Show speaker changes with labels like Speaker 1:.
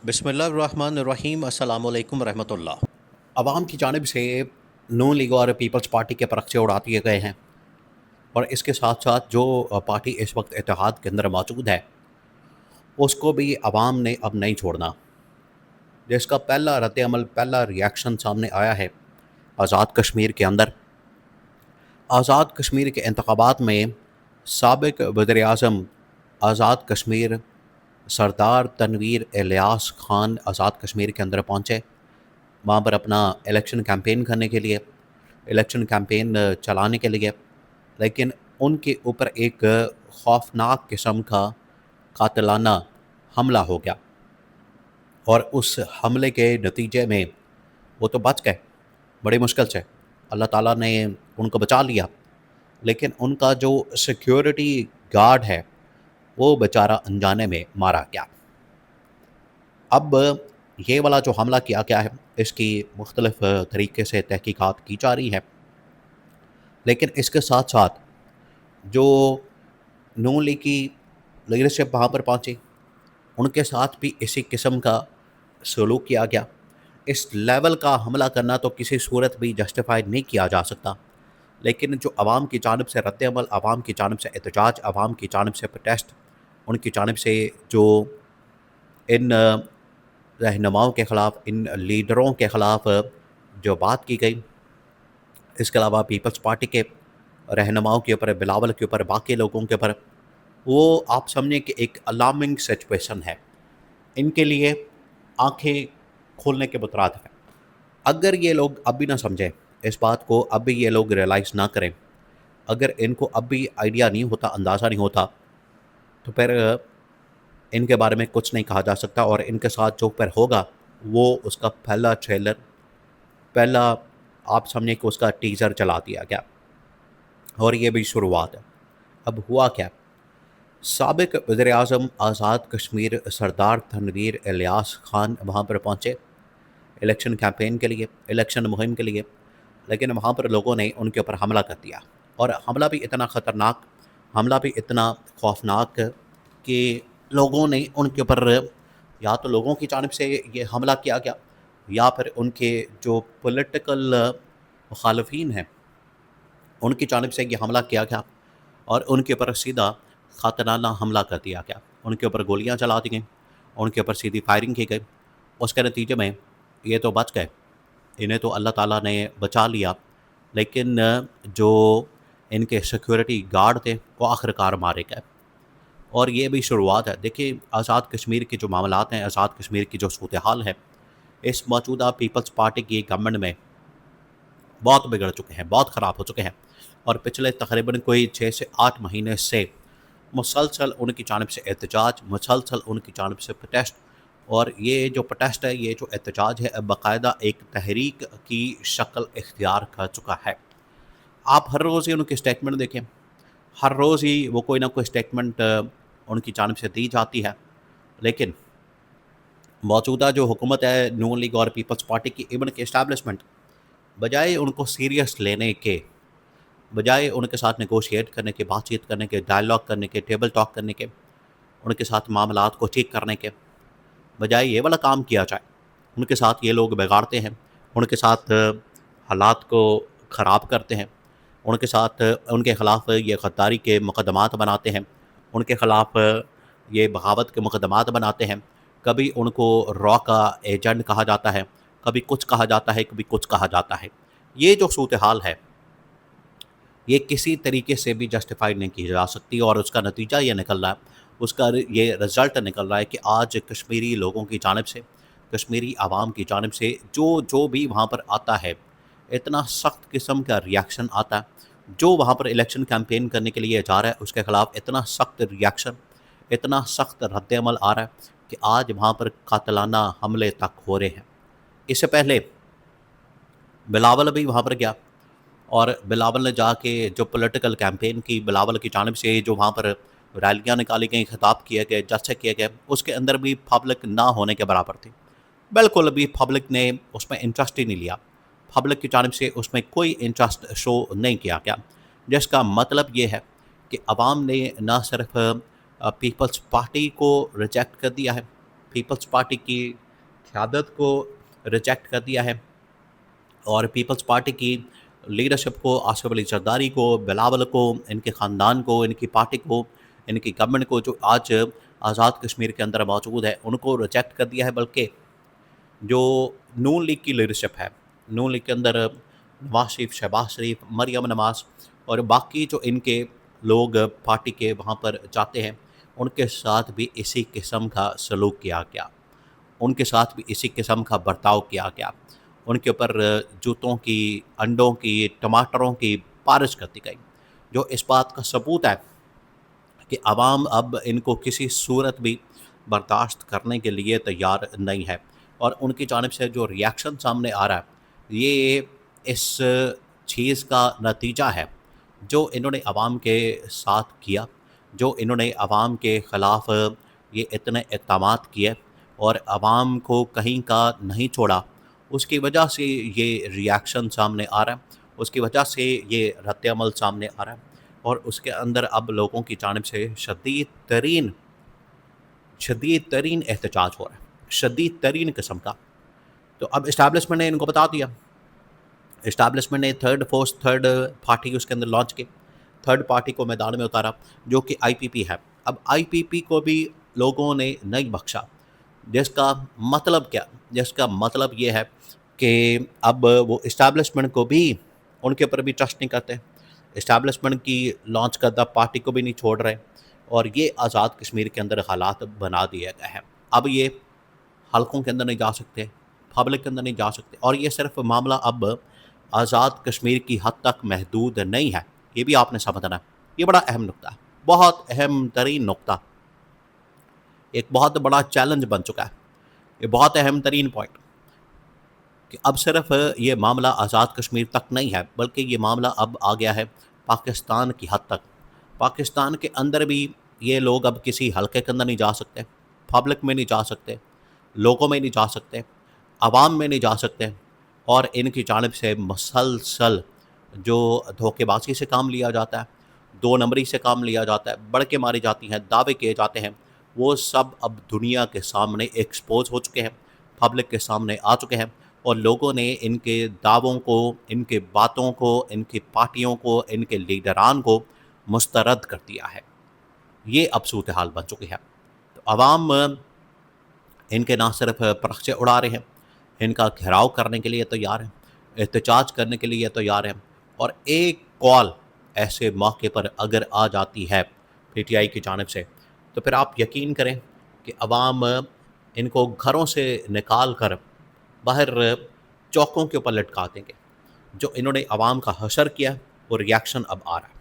Speaker 1: بسم اللہ الرحمن الرحیم، السلام علیکم ورحمۃ اللہ۔
Speaker 2: عوام کی جانب سے نون لیگ اور پیپلز پارٹی کے پرچے اڑا دیے گئے ہیں، اور اس کے ساتھ ساتھ جو پارٹی اس وقت اتحاد کے اندر موجود ہے اس کو بھی عوام نے اب نہیں چھوڑنا، جس کا پہلا رد عمل، پہلا ریاکشن سامنے آیا ہے آزاد کشمیر کے اندر۔ آزاد کشمیر کے انتخابات میں سابق وزیر اعظم آزاد کشمیر سردار تنویر الیاس خان آزاد کشمیر کے اندر پہنچے، وہاں پر اپنا الیکشن کیمپین کرنے کے لیے، الیکشن کیمپین چلانے کے لیے، لیکن ان کے اوپر ایک خوفناک قسم کا قاتلانہ حملہ ہو گیا، اور اس حملے کے نتیجے میں وہ تو بچ گئے بڑی مشکل سے، اللہ تعالیٰ نے ان کو بچا لیا، لیکن ان کا جو سیکیورٹی گارڈ ہے وہ بیچارہ انجانے میں مارا گیا۔ اب یہ والا جو حملہ کیا گیا ہے اس کی مختلف طریقے سے تحقیقات کی جا رہی ہے، لیکن اس کے ساتھ ساتھ جو نون لیگ کی لیڈرشپ وہاں پر پہنچی ان کے ساتھ بھی اسی قسم کا سلوک کیا گیا۔ اس لیول کا حملہ کرنا تو کسی صورت بھی جسٹیفائی نہیں کیا جا سکتا، لیکن جو عوام کی جانب سے رد عمل، عوام کی جانب سے احتجاج، عوام کی جانب سے پروٹیسٹ، ان کی جانب سے جو ان رہنماؤں کے خلاف، ان لیڈروں کے خلاف جو بات کی گئی، اس کے علاوہ پیپلز پارٹی کے رہنماؤں کے اوپر، بلاول کے اوپر، باقی لوگوں کے اوپر، وہ آپ سمجھیں کہ ایک الارمنگ سچویشن ہے، ان کے لیے آنکھیں کھولنے کے مترادف ہیں۔ اگر یہ لوگ اب بھی نہ سمجھیں اس بات کو، اب بھی یہ لوگ ریئلائز نہ کریں، اگر ان کو اب بھی آئیڈیا نہیں ہوتا، اندازہ نہیں ہوتا، تو پھر ان کے بارے میں کچھ نہیں کہا جا سکتا، اور ان کے ساتھ جو پھر ہوگا وہ اس کا پہلا ٹریلر، پہلا آپ سمجھیں کہ اس کا ٹیزر چلا دیا گیا، اور یہ بھی شروعات ہے۔ اب ہوا کیا؟ سابق وزیر اعظم آزاد کشمیر سردار تنویر الیاس خان وہاں پر پہنچے الیکشن کیمپین کے لیے، الیکشن مہم کے لیے، لیکن وہاں پر لوگوں نے ان کے اوپر حملہ کر دیا، اور حملہ بھی اتنا خطرناک، حملہ بھی اتنا خوفناک کہ لوگوں نے ان کے اوپر، یا تو لوگوں کی جانب سے یہ حملہ کیا گیا، یا پھر ان کے جو پولیٹیکل مخالفین ہیں ان کی جانب سے یہ حملہ کیا گیا، اور ان کے اوپر سیدھا قاتلانہ حملہ کر دیا گیا، ان کے اوپر گولیاں چلا دی گئیں، ان کے اوپر سیدھی فائرنگ کی گئی۔ اس کے نتیجے میں یہ تو بچ گئے، انہیں تو اللہ تعالیٰ نے بچا لیا، لیکن جو ان کے سیکیورٹی گارڈ تھے وہ آخر کار مارے گئے، اور یہ بھی شروعات ہے۔ دیکھیے آزاد کشمیر کے جو معاملات ہیں، آزاد کشمیر کی جو صورتحال ہے، اس موجودہ پیپلز پارٹی کی گورنمنٹ میں بہت بگڑ چکے ہیں، بہت خراب ہو چکے ہیں، اور پچھلے تقریباً کوئی 6 سے 8 مہینے سے مسلسل ان کی جانب سے احتجاج، مسلسل ان کی جانب سے پروٹیسٹ، اور یہ جو پروٹیسٹ ہے، یہ جو احتجاج ہے، باقاعدہ ایک تحریک کی شکل اختیار کر چکا ہے۔ آپ ہر روز ہی ان کی سٹیٹمنٹ دیکھیں، ہر روز ہی وہ کوئی نہ کوئی سٹیٹمنٹ ان کی جانب سے دی جاتی ہے، لیکن موجودہ جو حکومت ہے نون لیگ اور پیپلز پارٹی کی، ایون کہ اسٹیبلشمنٹ، بجائے ان کو سیریس لینے کے، بجائے ان کے ساتھ نیگوشیٹ کرنے کے، بات چیت کرنے کے، ڈائلاگ کرنے کے، ٹیبل ٹاک کرنے کے، ان کے ساتھ معاملات کو ٹھیک کرنے کے، بجائے یہ والا کام کیا جائے، ان کے ساتھ یہ لوگ بگاڑتے ہیں، ان کے ساتھ حالات کو خراب کرتے ہیں، ان کے ساتھ ان کے خلاف یہ غداری کے مقدمات بناتے ہیں، ان کے خلاف یہ بغاوت کے مقدمات بناتے ہیں، کبھی ان کو را کا ایجنٹ کہا جاتا ہے، کبھی کچھ کہا جاتا ہے، کبھی کچھ کہا جاتا ہے۔ یہ جو صورتحال ہے یہ کسی طریقے سے بھی جسٹیفائی نہیں کی جا سکتی، اور اس کا نتیجہ یہ نکل رہا ہے، اس کا یہ رزلٹ نکل رہا ہے کہ آج کشمیری لوگوں کی جانب سے، کشمیری عوام کی جانب سے جو بھی وہاں پر آتا ہے، اتنا سخت قسم کا ریاکشن آتا ہے۔ جو وہاں پر الیکشن کیمپین کرنے کے لیے جا رہا ہے اس کے خلاف اتنا سخت ریاکشن، اتنا سخت رد عمل آ رہا ہے کہ آج وہاں پر قاتلانہ حملے تک ہو رہے ہیں۔ اس سے پہلے بلاول بھی وہاں پر گیا، اور بلاول نے جا کے جو پولیٹیکل کیمپین کی، بلاول کی جانب سے جو وہاں پر ریلیاں نکالی گئیں، خطاب کیے گئے، جلسے کیے گئے، اس کے اندر بھی پبلک نہ ہونے کے برابر تھی، بالکل بھی پبلک نے اس میں انٹرسٹ ہی نہیں لیا، پبلک کی جانب سے اس میں کوئی انٹرسٹ شو نہیں کیا گیا، جس کا مطلب یہ ہے کہ عوام نے نہ صرف پیپلز پارٹی کو ریجیکٹ کر دیا ہے، پیپلز پارٹی کی قیادت کو ریجیکٹ کر دیا ہے اور پیپلز پارٹی کی لیڈرشپ کو، آصف علی زرداری کو، بلاول کو، ان کے خاندان کو، ان کی پارٹی کو، ان کی گورنمنٹ کو جو آج آزاد کشمیر کے اندر موجود ہے ان کو ریجیکٹ کر دیا ہے، بلکہ جو نون لیگ کی لیڈرشپ ہے، نون لیگ کے اندر نواز شریف، شہباز شریف، مریم نواز اور باقی جو ان کے لوگ پارٹی کے وہاں پر جاتے ہیں، ان کے ساتھ بھی اسی قسم کا سلوک کیا گیا، ان کے ساتھ بھی اسی قسم کا برتاؤ کیا گیا، ان کے اوپر جوتوں کی، انڈوں کی، ٹماٹروں کی بارش کر دی گئی، جو اس بات کا ثبوت ہے کہ عوام اب ان کو کسی صورت بھی برداشت کرنے کے لیے تیار نہیں ہے، اور ان کی جانب سے جو ریاکشن سامنے آ رہا ہے یہ اس چیز کا نتیجہ ہے جو انہوں نے عوام کے ساتھ کیا، جو انہوں نے عوام کے خلاف یہ اتنے اقدامات کیے اور عوام کو کہیں کا نہیں چھوڑا، اس کی وجہ سے یہ ریاکشن سامنے آ رہا ہے، اس کی وجہ سے یہ رد عمل سامنے آ رہا ہے، اور اس کے اندر اب لوگوں کی جانب سے شدید ترین احتجاج ہو رہا ہے، شدید ترین قسم کا۔ تو اب اسٹیبلشمنٹ نے ان کو بتا دیا، اسٹیبلشمنٹ نے تھرڈ پارٹی اس کے اندر لانچ کی، تھرڈ پارٹی کو میدان میں اتارا جو کہ آئی پی پی ہے۔ اب آئی پی پی کو بھی لوگوں نے نہیں بخشا، جس کا مطلب یہ ہے کہ اب وہ اسٹیبلشمنٹ کو بھی، ان کے اوپر بھی ٹرسٹ نہیں کرتے، اسٹیبلشمنٹ کی لانچ کردہ پارٹی کو بھی نہیں چھوڑ رہے، اور یہ آزاد کشمیر کے اندر حالات بنا دیے گئے ہیں۔ اب یہ حلقوں کے اندر نہیں جا سکتے، پبلک کے اندر نہیں جا سکتے، اور یہ صرف معاملہ اب آزاد کشمیر کی حد تک محدود نہیں ہے، یہ بھی آپ نے سمجھنا ہے، یہ بڑا اہم نقطہ ہے، بہت اہم ترین نقطہ، ایک بہت بڑا چیلنج بن چکا ہے، یہ بہت اہم ترین پوائنٹ کہ اب صرف یہ معاملہ آزاد کشمیر تک نہیں ہے، بلکہ یہ معاملہ اب آ گیا ہے پاکستان کی حد تک۔ پاکستان کے اندر بھی یہ لوگ اب کسی حلقے کے اندر نہیں جا سکتے، پبلک میں نہیں جا سکتے، لوگوں میں نہیں جا سکتے، عوام میں نہیں جا سکتے، اور ان کی جانب سے مسلسل جو دھوکے بازی سے کام لیا جاتا ہے، دو نمبری سے کام لیا جاتا ہے، بڑکیں ماری جاتی ہیں، دعوے کیے جاتے ہیں، وہ سب اب دنیا کے سامنے ایکسپوز ہو چکے ہیں، پبلک کے سامنے آ چکے ہیں، اور لوگوں نے ان کے دعووں کو، ان کے باتوں کو، ان کی پارٹیوں کو، ان کے لیڈران کو مسترد کر دیا ہے۔ یہ اب صورتحال بن چکی ہے۔ تو عوام ان کے نہ صرف پرخچے اڑا رہے ہیں، ان کا گھیراؤ کرنے کے لیے تیار ہیں، احتجاج کرنے کے لیے تیار ہیں، اور ایک کال ایسے موقع پر اگر آ جاتی ہے پی ٹی آئی کی جانب سے تو پھر آپ یقین کریں کہ عوام ان کو گھروں سے نکال کر باہر چوکوں کے اوپر لٹکا دیں گے۔ جو انہوں نے عوام کا حشر کیا وہ ریاکشن اب آ رہا ہے۔